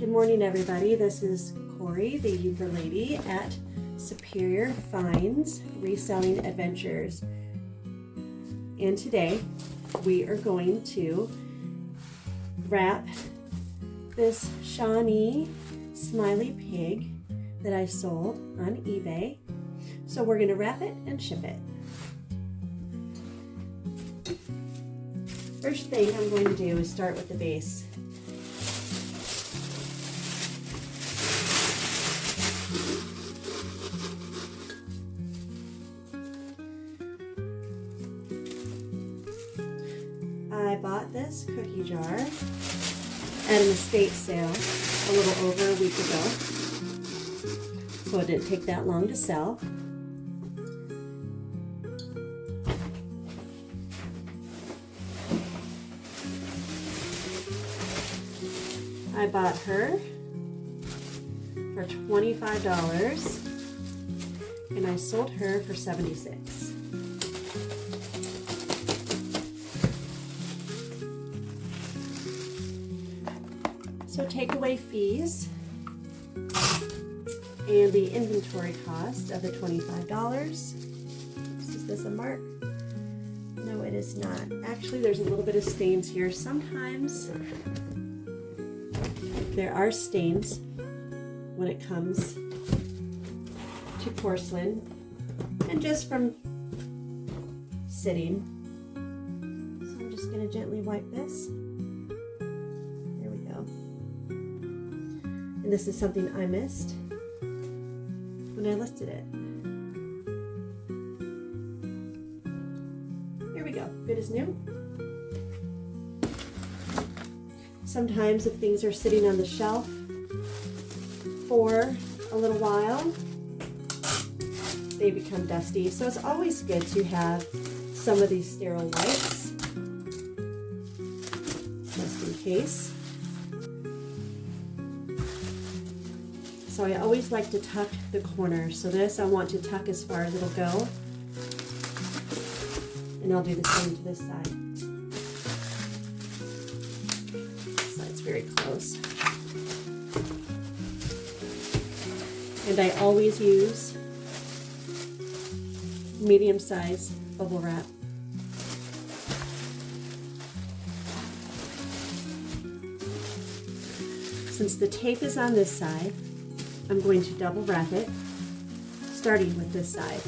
Good morning, everybody. This is Corey, the Euchre Lady at Superior Finds Reselling Adventures. And today we are going to wrap this Shawnee smiley pig that I sold on eBay. So we're going to wrap it and ship it. First thing I'm going to do is start with the base. I bought this cookie jar at an estate sale a little over a week ago, so it didn't take that long to sell. I bought her for $25 and I sold her for $76. So take away fees and the inventory cost of the $25. Is this a mark? No, it is not. Actually, there's a little bit of stains here. Sometimes there are stains when it comes to porcelain, and just from sitting. So I'm just going to gently wipe this. There we go. And this is something I missed when I listed it. Here we go. Good as new. Sometimes if things are sitting on the shelf for a little while, they become dusty. So it's always good to have some of these sterile wipes, just in case. So I always like to tuck the corners. So this I want to tuck as far as it'll go. And I'll do the same to this side. Very close. And I always use medium-sized bubble wrap. Since the tape is on this side, I'm going to double wrap it, starting with this side.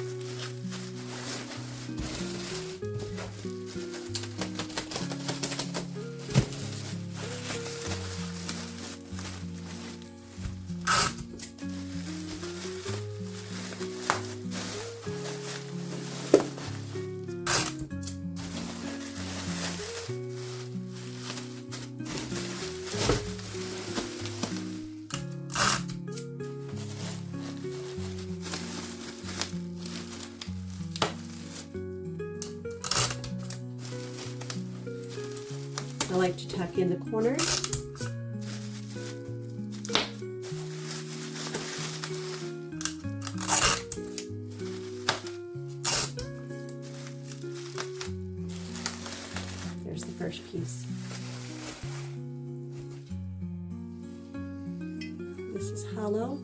I like to tuck in the corners. There's the first piece. This is hollow.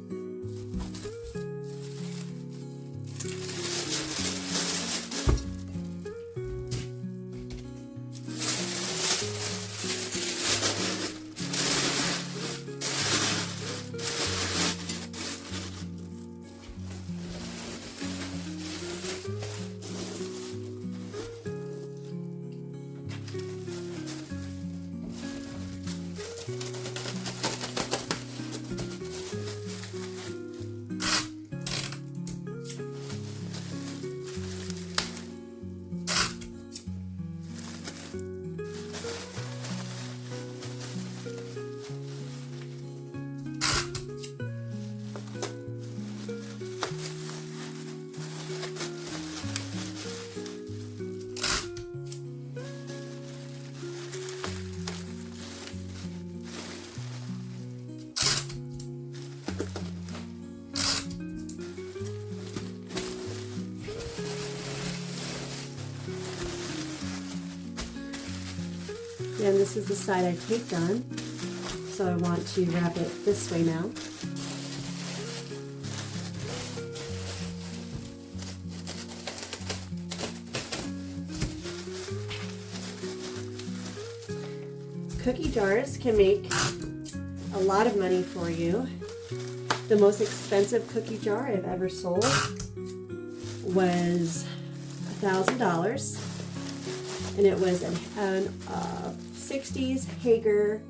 And this is the side I taped on. So I want to wrap it this way now. Cookie jars can make a lot of money for you. The most expensive cookie jar I've ever sold was $1,000, and it was a 60s Hager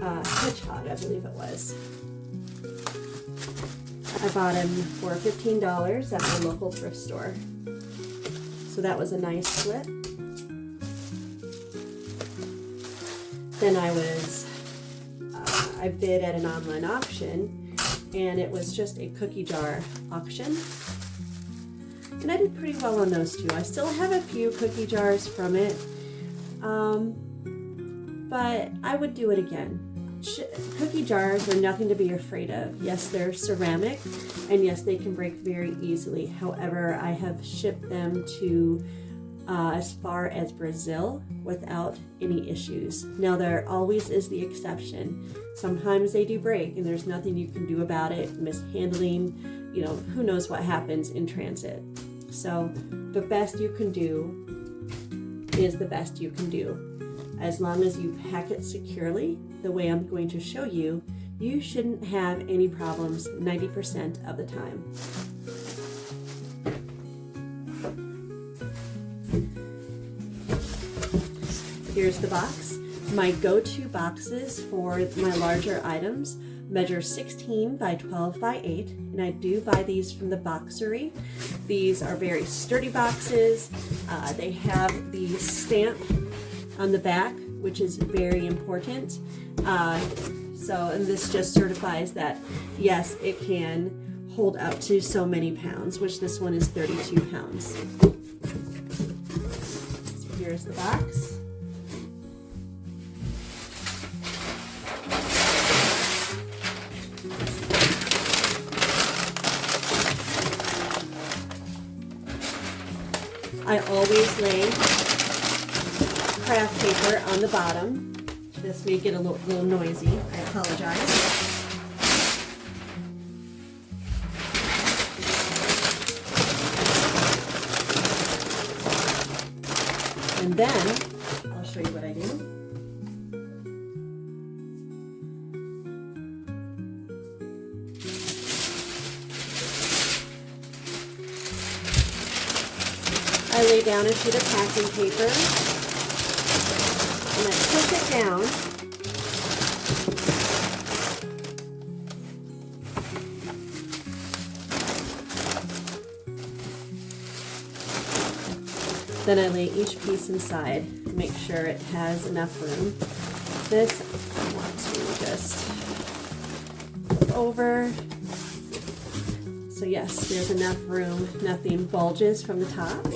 Hedgehog, I believe it was. I bought him for $15 at my local thrift store. So that was a nice flip. Then I bid at an online auction, and it was just a cookie jar auction. And I did pretty well on those two. I still have a few cookie jars from it, but I would do it again. Cookie jars are nothing to be afraid of. Yes, they're ceramic, and yes, they can break very easily. However, I have shipped them to as far as Brazil without any issues. Now, there always is the exception. Sometimes they do break, and there's nothing you can do about it. Mishandling, who knows what happens in transit. So the best you can do is the best you can do. As long as you pack it securely, the way I'm going to show you, you shouldn't have any problems 90% of the time. Here's the box. My go-to boxes for my larger items measure 16 by 12 by 8, and I do buy these from the Boxery. These are very sturdy boxes. They have the stamp on the back, which is very important. And this just certifies that, yes, it can hold up to so many pounds, which this one is 32 pounds. So here's the box. I always lay craft paper on the bottom. This may get a little noisy. I apologize. And then, I'll show you what I do. I lay down a sheet of packing paper, and I push it down. Then I lay each piece inside, make sure it has enough room. This I want to just flip over. So yes, there's enough room, nothing bulges from the top.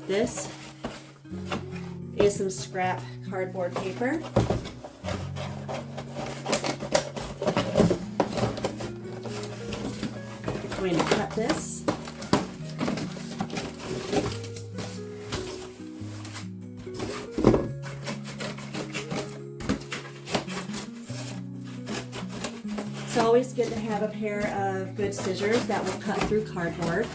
This is some scrap cardboard paper. I'm going to cut this. It's always good to have a pair of good scissors that will cut through cardboard.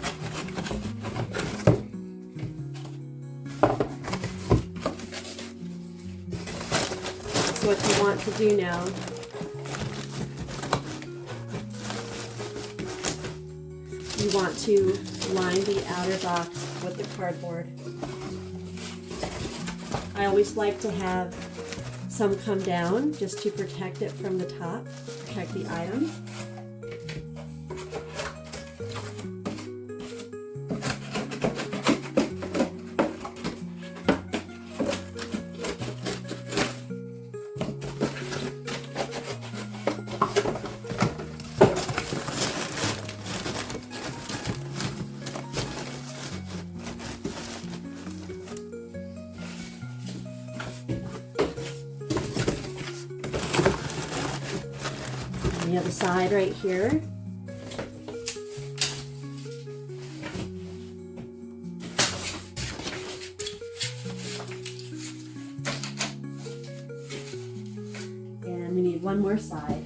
So what you want to do now you want to line the outer box with the cardboard. I always like to have some come down just to protect it from the top, protect the item. The other side right here. one more side.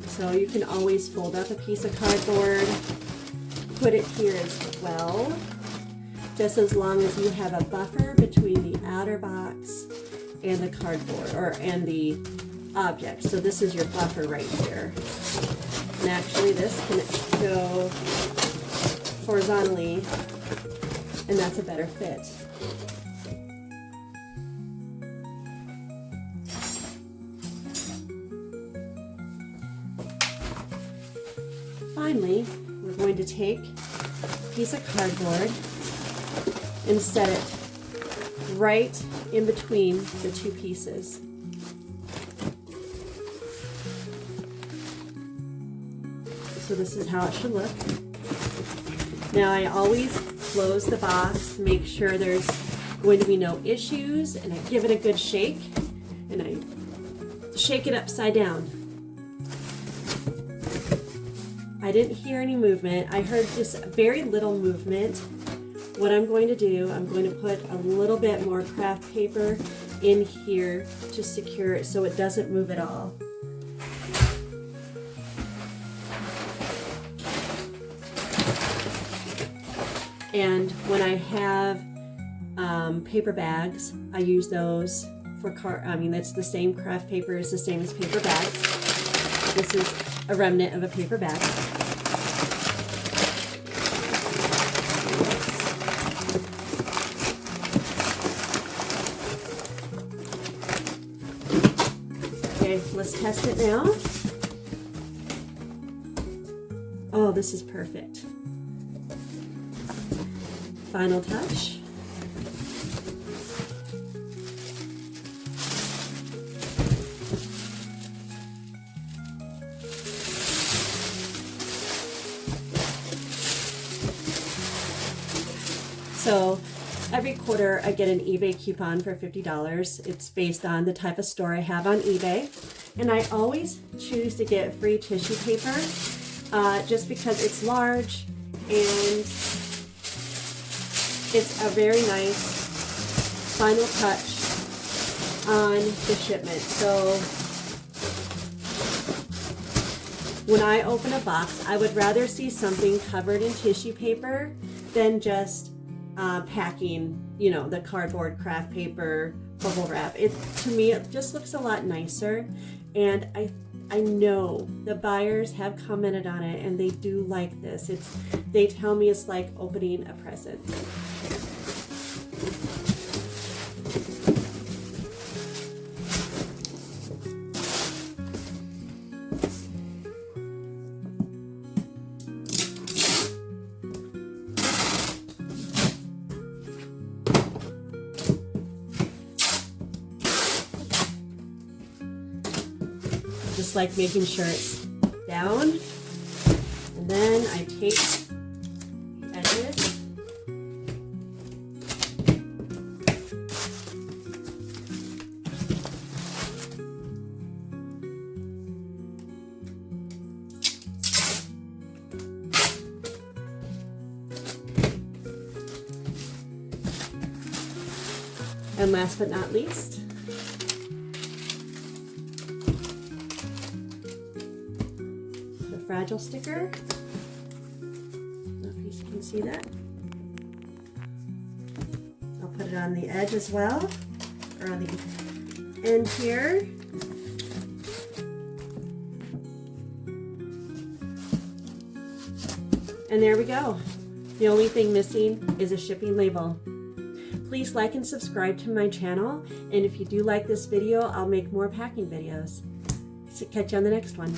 So you can always fold up a piece of cardboard, put it here as well, just as long as you have a buffer between the outer box and the cardboard, and the object. So this is your buffer right here. And actually this can go horizontally, and that's a better fit. Finally, we're going to take a piece of cardboard and set it right in between the two pieces. So this is how it should look. Now I always close the box, make sure there's going to be no issues, and I give it a good shake, and I shake it upside down. I didn't hear any movement. I heard just very little movement. What I'm going to do, I'm going to put a little bit more craft paper in here to secure it so it doesn't move at all. And when I have paper bags, I use those for it's the same craft paper, is the same as paper bags. This is a remnant of a paper bag. Okay, let's test it now. Oh, this is perfect. Final touch. So every quarter I get an eBay coupon for $50. It's based on the type of store I have on eBay. And I always choose to get free tissue paper just because it's large and it's a very nice final touch on the shipment. So when I open a box, I would rather see something covered in tissue paper than just packing, you know, the cardboard, craft paper, bubble wrap. To me, it just looks a lot nicer, and I know the buyers have commented on it and they do like this. They tell me it's like opening a present. Just like making sure it's down, and then I take the edges and last but not least, fragile sticker. I don't know if you can see that. I'll put it on the edge as well, or on the end here. And there we go. The only thing missing is a shipping label. Please like and subscribe to my channel, and if you do like this video, I'll make more packing videos. So catch you on the next one.